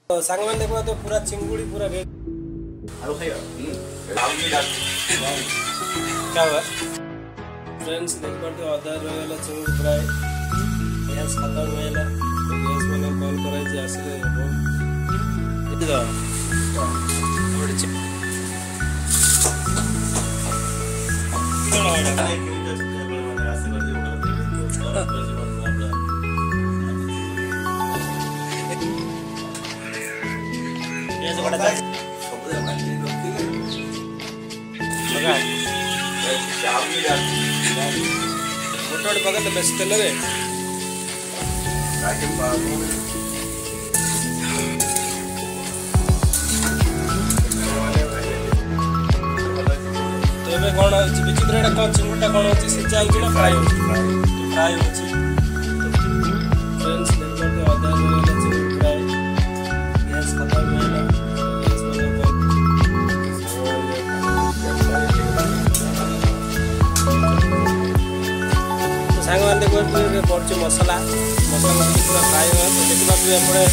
तो सांग मैंने देखो तो पूरा चिंगुड़ी पूरा रेड क्या हुआ फ्रेंड्स देख पाते अदर रहा चिंगुड़ी फ्राई गैस खत्म होगा तो गैस मैंने कॉल कराई आसले मोटे पकड़ बेस तेल रे तो कौन विचित्र कौन चिंगुटा कौन अच्छी सिचा हो फ्राई हो फ्राई हो फ्रेंड्स देखो अदा चिंगुड़ी फ्राई गैस खत्म होगा सांग मैंने देखो पड़े मसला मसला पूरा फ्राई हुआ तो देखा एपटे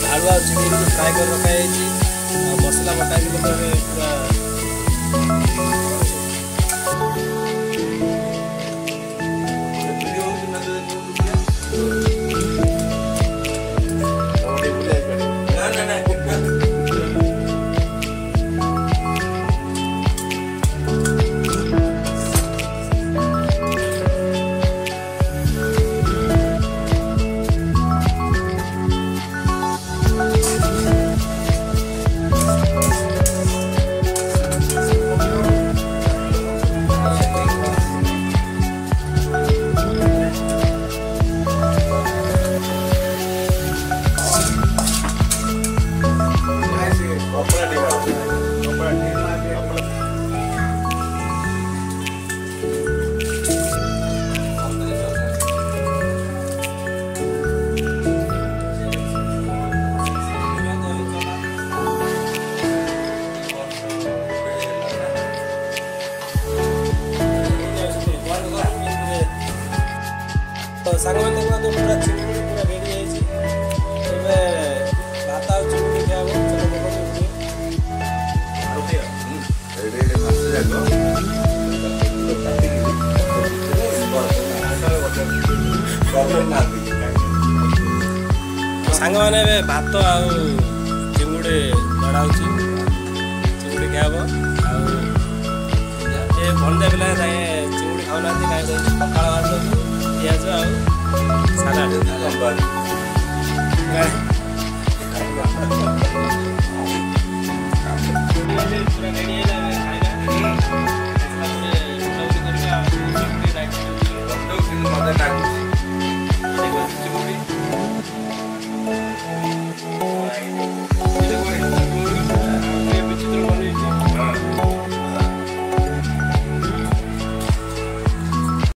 आलू आ चिकेन फ्राई कर रखा मसला बटा पूरा तो सांग मैंने देखो तो पूरा चिंगुड़ी पूरा रेडी है भात आ चिंगुड़ी क्या हो सांग मैंने भात आ चिंगुड़ी बड़ा चिंगुड़ी क्या ये भंडा पिला चिंगुड़ी खाऊना पखाड़ भात पिज आ सालाड